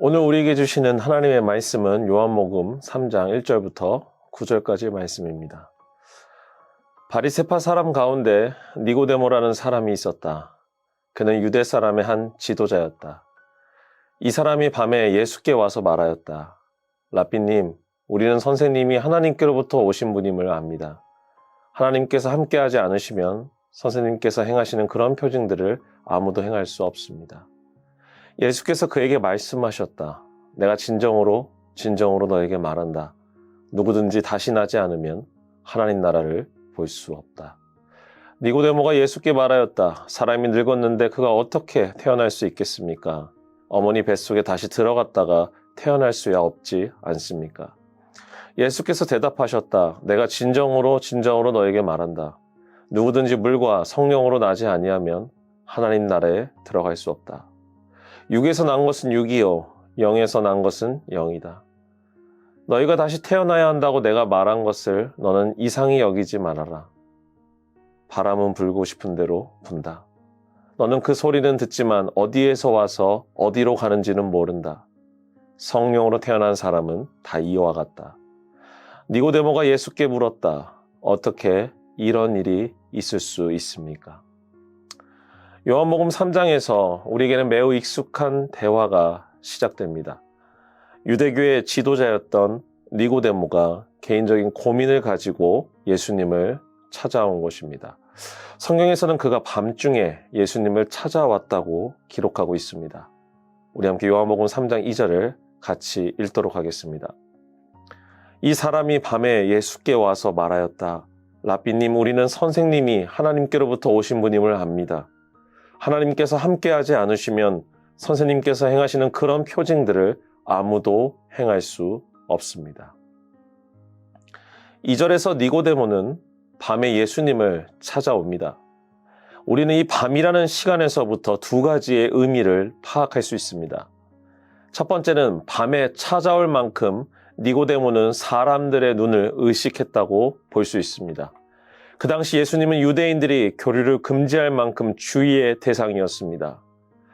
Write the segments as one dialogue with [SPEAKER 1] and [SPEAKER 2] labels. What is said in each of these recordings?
[SPEAKER 1] 오늘 우리에게 주시는 하나님의 말씀은 요한복음 3장 1절부터 9절까지의 말씀입니다. 바리새파 사람 가운데 니고데모라는 사람이 있었다. 그는 유대 사람의 한 지도자였다. 이 사람이 밤에 예수께 와서 말하였다. 랍비님, 우리는 선생님이 하나님께로부터 오신 분임을 압니다. 하나님께서 함께하지 않으시면 선생님께서 행하시는 그런 표징들을 아무도 행할 수 없습니다. 예수께서 그에게 말씀하셨다. 내가 진정으로 너에게 말한다. 누구든지 다시 나지 않으면 하나님 나라를 볼 수 없다. 니고데모가 예수께 말하였다. 사람이 늙었는데 그가 어떻게 태어날 수 있겠습니까? 어머니 뱃속에 다시 들어갔다가 태어날 수야 없지 않습니까? 예수께서 대답하셨다. 내가 진정으로 너에게 말한다. 누구든지 물과 성령으로 나지 아니하면 하나님 나라에 들어갈 수 없다. 육에서 난 것은 육이요 영에서 난 것은 영이다. 너희가 다시 태어나야 한다고 내가 말한 것을 너는 이상히 여기지 말아라. 바람은 불고 싶은 대로 분다. 너는 그 소리는 듣지만 어디에서 와서 어디로 가는지는 모른다. 성령으로 태어난 사람은 다 이와 같다. 니고데모가 예수께 물었다. 어떻게 이런 일이 있을 수 있습니까? 요한복음 3장에서 우리에게는 매우 익숙한 대화가 시작됩니다. 유대교의 지도자였던 니고데모가 개인적인 고민을 가지고 예수님을 찾아온 것입니다. 성경에서는 그가 밤중에 예수님을 찾아왔다고 기록하고 있습니다. 우리 함께 요한복음 3장 2절을 같이 읽도록 하겠습니다. 이 사람이 밤에 예수께 와서 말하였다. 랍비님, 우리는 선생님이 하나님께로부터 오신 분임을 압니다. 하나님께서 함께하지 않으시면 선생님께서 행하시는 그런 표징들을 아무도 행할 수 없습니다. 2절에서 니고데모는 밤에 예수님을 찾아옵니다. 우리는 이 밤이라는 시간에서부터 두 가지의 의미를 파악할 수 있습니다. 첫 번째는 밤에 찾아올 만큼 니고데모는 사람들의 눈을 의식했다고 볼 수 있습니다. 그 당시 예수님은 유대인들이 교류를 금지할 만큼 주의의 대상이었습니다.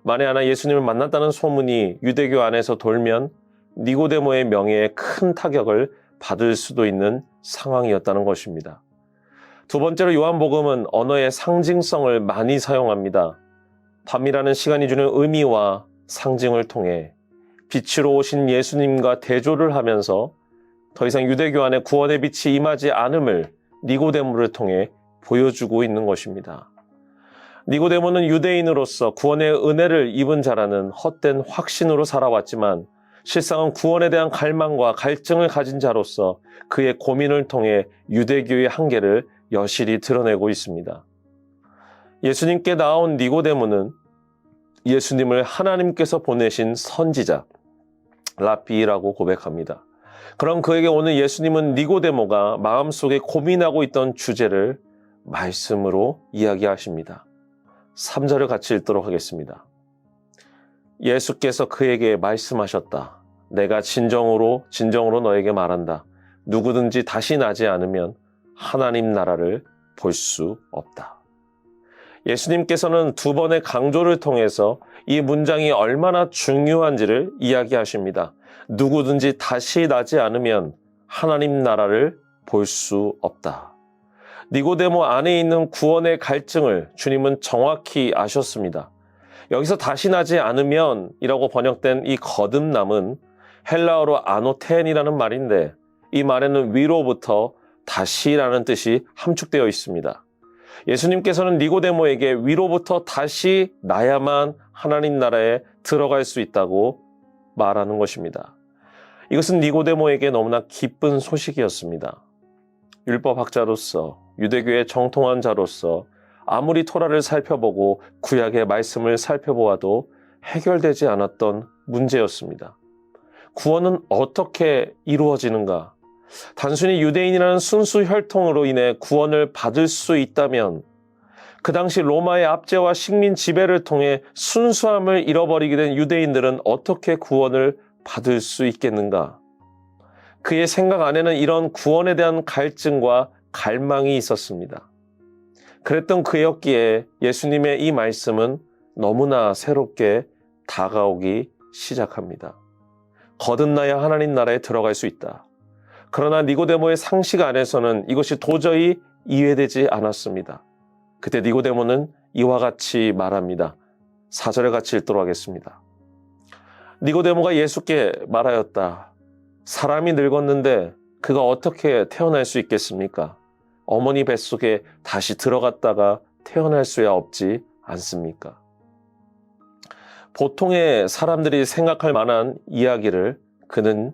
[SPEAKER 1] 만에 하나 예수님을 만났다는 소문이 유대교 안에서 돌면 니고데모의 명예에 큰 타격을 받을 수도 있는 상황이었다는 것입니다. 두 번째로 요한복음은 언어의 상징성을 많이 사용합니다. 밤이라는 시간이 주는 의미와 상징을 통해 빛으로 오신 예수님과 대조를 하면서 더 이상 유대교 안에 구원의 빛이 임하지 않음을 니고데모를 통해 보여주고 있는 것입니다. 니고데모는 유대인으로서 구원의 은혜를 입은 자라는 헛된 확신으로 살아왔지만 실상은 구원에 대한 갈망과 갈증을 가진 자로서 그의 고민을 통해 유대교의 한계를 여실히 드러내고 있습니다. 예수님께 나온 니고데모는 예수님을 하나님께서 보내신 선지자, 랍비라고 고백합니다. 그럼 그에게 오늘 예수님은 니고데모가 마음속에 고민하고 있던 주제를 말씀으로 이야기하십니다. 3절을 같이 읽도록 하겠습니다. 예수께서 그에게 말씀하셨다. 내가 진정으로 너에게 말한다. 누구든지 다시 나지 않으면 하나님 나라를 볼 수 없다. 예수님께서는 두 번의 강조를 통해서 이 문장이 얼마나 중요한지를 이야기하십니다. 누구든지 다시 나지 않으면 하나님 나라를 볼 수 없다. 니고데모 안에 있는 구원의 갈증을 주님은 정확히 아셨습니다. 여기서 다시 나지 않으면 이라고 번역된 이 거듭남은 헬라어로 아노텐이라는 말인데 이 말에는 위로부터 다시라는 뜻이 함축되어 있습니다. 예수님께서는 니고데모에게 위로부터 다시 나야만 하나님 나라에 들어갈 수 있다고 말하는 것입니다. 이것은 니고데모에게 너무나 기쁜 소식이었습니다. 율법학자로서 유대교의 정통한 자로서 아무리 토라를 살펴보고 구약의 말씀을 살펴보아도 해결되지 않았던 문제였습니다. 구원은 어떻게 이루어지는가? 단순히 유대인이라는 순수 혈통으로 인해 구원을 받을 수 있다면 그 당시 로마의 압제와 식민 지배를 통해 순수함을 잃어버리게 된 유대인들은 어떻게 구원을 받을 수 있겠는가? 그의 생각 안에는 이런 구원에 대한 갈증과 갈망이 있었습니다. 그랬던 그였기에 예수님의 이 말씀은 너무나 새롭게 다가오기 시작합니다. 거듭나야 하나님 나라에 들어갈 수 있다. 그러나 니고데모의 상식 안에서는 이것이 도저히 이해되지 않았습니다. 그때 니고데모는 이와 같이 말합니다. 4절에 같이 읽도록 하겠습니다. 니고데모가 예수께 말하였다. 사람이 늙었는데 그가 어떻게 태어날 수 있겠습니까? 어머니 뱃속에 다시 들어갔다가 태어날 수야 없지 않습니까? 보통의 사람들이 생각할 만한 이야기를 그는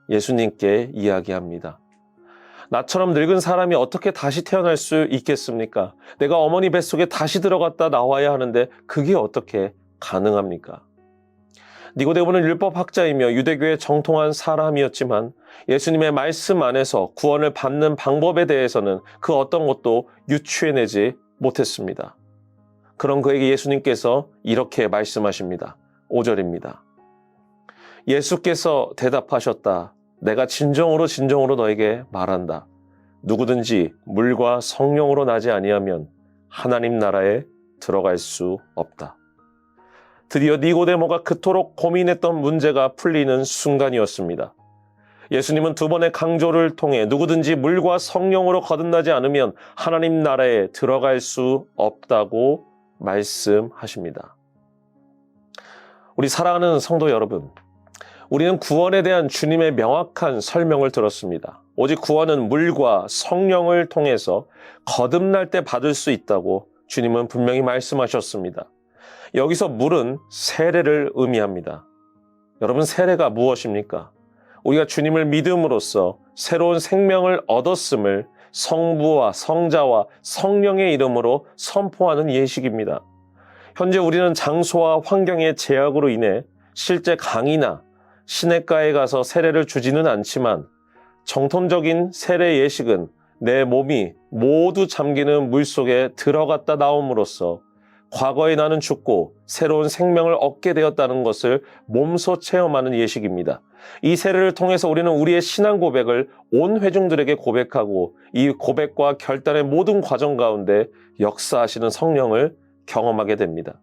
[SPEAKER 1] 예수님께 이야기합니다. 나처럼 늙은 사람이 어떻게 다시 태어날 수 있겠습니까? 내가 어머니 뱃속에 다시 들어갔다 나와야 하는데 그게 어떻게 가능합니까? 니고데모는 율법학자이며 유대교의 정통한 사람이었지만 예수님의 말씀 안에서 구원을 받는 방법에 대해서는 그 어떤 것도 유추해내지 못했습니다. 그런 그에게 예수님께서 이렇게 말씀하십니다. 5절입니다. 예수께서 대답하셨다. 내가 진정으로 너에게 말한다. 누구든지 물과 성령으로 나지 아니하면 하나님 나라에 들어갈 수 없다. 드디어 니고데모가 그토록 고민했던 문제가 풀리는 순간이었습니다. 예수님은 두 번의 강조를 통해 누구든지 물과 성령으로 거듭나지 않으면 하나님 나라에 들어갈 수 없다고 말씀하십니다. 우리 사랑하는 성도 여러분, 우리는 구원에 대한 주님의 명확한 설명을 들었습니다. 오직 구원은 물과 성령을 통해서 거듭날 때 받을 수 있다고 주님은 분명히 말씀하셨습니다. 여기서 물은 세례를 의미합니다. 여러분, 세례가 무엇입니까? 우리가 주님을 믿음으로써 새로운 생명을 얻었음을 성부와 성자와 성령의 이름으로 선포하는 예식입니다. 현재 우리는 장소와 환경의 제약으로 인해 실제 강이나 시냇가에 가서 세례를 주지는 않지만 정통적인 세례 예식은 내 몸이 모두 잠기는 물속에 들어갔다 나옴으로써 과거에 나는 죽고 새로운 생명을 얻게 되었다는 것을 몸소 체험하는 예식입니다. 이 세례를 통해서 우리는 우리의 신앙 고백을 온 회중들에게 고백하고 이 고백과 결단의 모든 과정 가운데 역사하시는 성령을 경험하게 됩니다.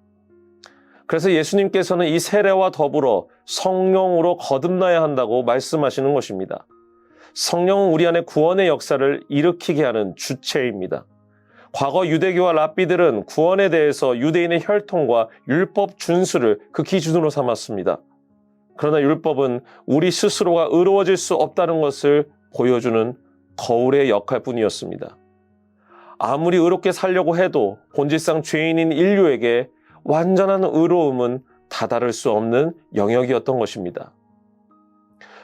[SPEAKER 1] 그래서 예수님께서는 이 세례와 더불어 성령으로 거듭나야 한다고 말씀하시는 것입니다. 성령은 우리 안에 구원의 역사를 일으키게 하는 주체입니다. 과거 유대교와 랍비들은 구원에 대해서 유대인의 혈통과 율법 준수를 그 기준으로 삼았습니다. 그러나 율법은 우리 스스로가 의로워질 수 없다는 것을 보여주는 거울의 역할뿐이었습니다. 아무리 의롭게 살려고 해도 본질상 죄인인 인류에게 완전한 의로움은 다다를 수 없는 영역이었던 것입니다.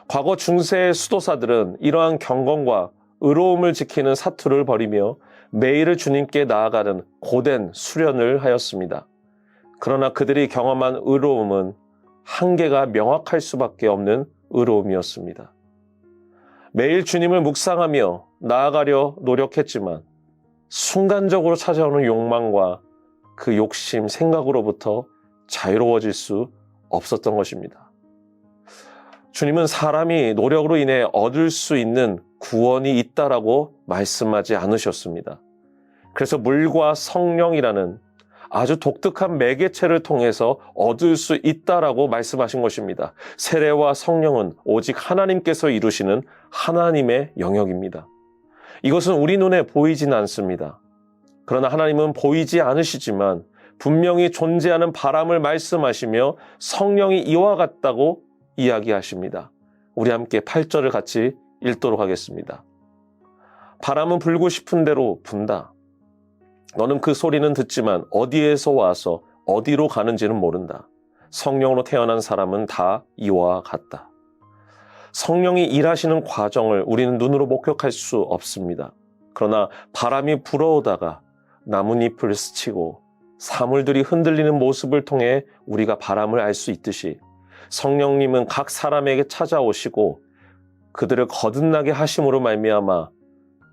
[SPEAKER 1] 과거 중세의 수도사들은 이러한 경건과 의로움을 지키는 사투를 벌이며 매일을 주님께 나아가는 고된 수련을 하였습니다. 그러나 그들이 경험한 의로움은 한계가 명확할 수밖에 없는 의로움이었습니다. 매일 주님을 묵상하며 나아가려 노력했지만 순간적으로 찾아오는 욕망과 그 욕심, 생각으로부터 자유로워질 수 없었던 것입니다. 주님은 사람이 노력으로 인해 얻을 수 있는 구원이 있다라고 말씀하지 않으셨습니다. 그래서 물과 성령이라는 아주 독특한 매개체를 통해서 얻을 수 있다라고 말씀하신 것입니다. 세례와 성령은 오직 하나님께서 이루시는 하나님의 영역입니다. 이것은 우리 눈에 보이진 않습니다. 그러나 하나님은 보이지 않으시지만 분명히 존재하는 바람을 말씀하시며 성령이 이와 같다고 이야기하십니다. 우리 함께 8절을 같이 읽도록 하겠습니다. 바람은 불고 싶은 대로 분다. 너는 그 소리는 듣지만 어디에서 와서 어디로 가는지는 모른다. 성령으로 태어난 사람은 다 이와 같다. 성령이 일하시는 과정을 우리는 눈으로 목격할 수 없습니다. 그러나 바람이 불어오다가 나뭇잎을 스치고 사물들이 흔들리는 모습을 통해 우리가 바람을 알 수 있듯이 성령님은 각 사람에게 찾아오시고 그들을 거듭나게 하심으로 말미암아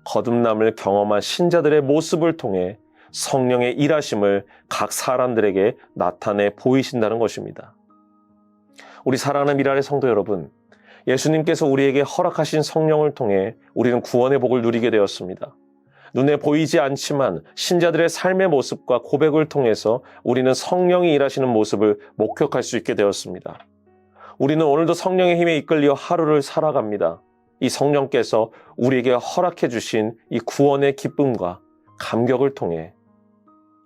[SPEAKER 1] 거듭남을 경험한 신자들의 모습을 통해 성령의 일하심을 각 사람들에게 나타내 보이신다는 것입니다. 우리 사랑하는 미랄의 성도 여러분, 예수님께서 우리에게 허락하신 성령을 통해 우리는 구원의 복을 누리게 되었습니다. 눈에 보이지 않지만 신자들의 삶의 모습과 고백을 통해서 우리는 성령이 일하시는 모습을 목격할 수 있게 되었습니다. 우리는 오늘도 성령의 힘에 이끌려 하루를 살아갑니다. 이 성령께서 우리에게 허락해 주신 이 구원의 기쁨과 감격을 통해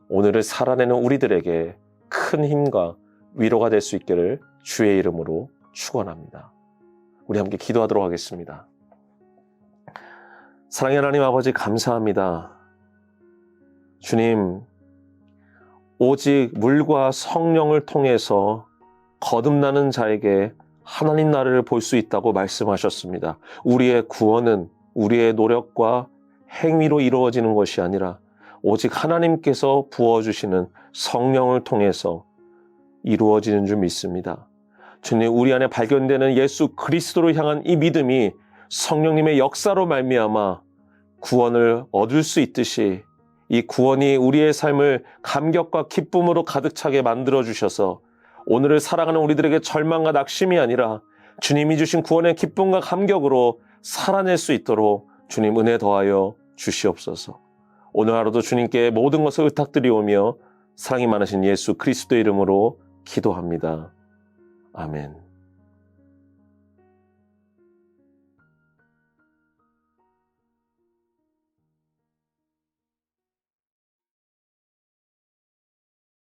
[SPEAKER 1] 오늘을 살아내는 우리들에게 큰 힘과 위로가 될 수 있기를 주의 이름으로 축원합니다. 우리 함께 기도하도록 하겠습니다. 사랑의 하나님 아버지, 감사합니다. 주님, 오직 물과 성령을 통해서 거듭나는 자에게 하나님 나라를 볼 수 있다고 말씀하셨습니다. 우리의 구원은 우리의 노력과 행위로 이루어지는 것이 아니라 오직 하나님께서 부어주시는 성령을 통해서 이루어지는 줄 믿습니다. 주님, 우리 안에 발견되는 예수 그리스도를 향한 이 믿음이 성령님의 역사로 말미암아 구원을 얻을 수 있듯이 이 구원이 우리의 삶을 감격과 기쁨으로 가득 차게 만들어주셔서 오늘을 살아가는 우리들에게 절망과 낙심이 아니라 주님이 주신 구원의 기쁨과 감격으로 살아낼 수 있도록 주님 은혜 더하여 주시옵소서. 오늘 하루도 주님께 모든 것을 의탁드리오며 사랑이 많으신 예수 그리스도의 이름으로 기도합니다. 아멘.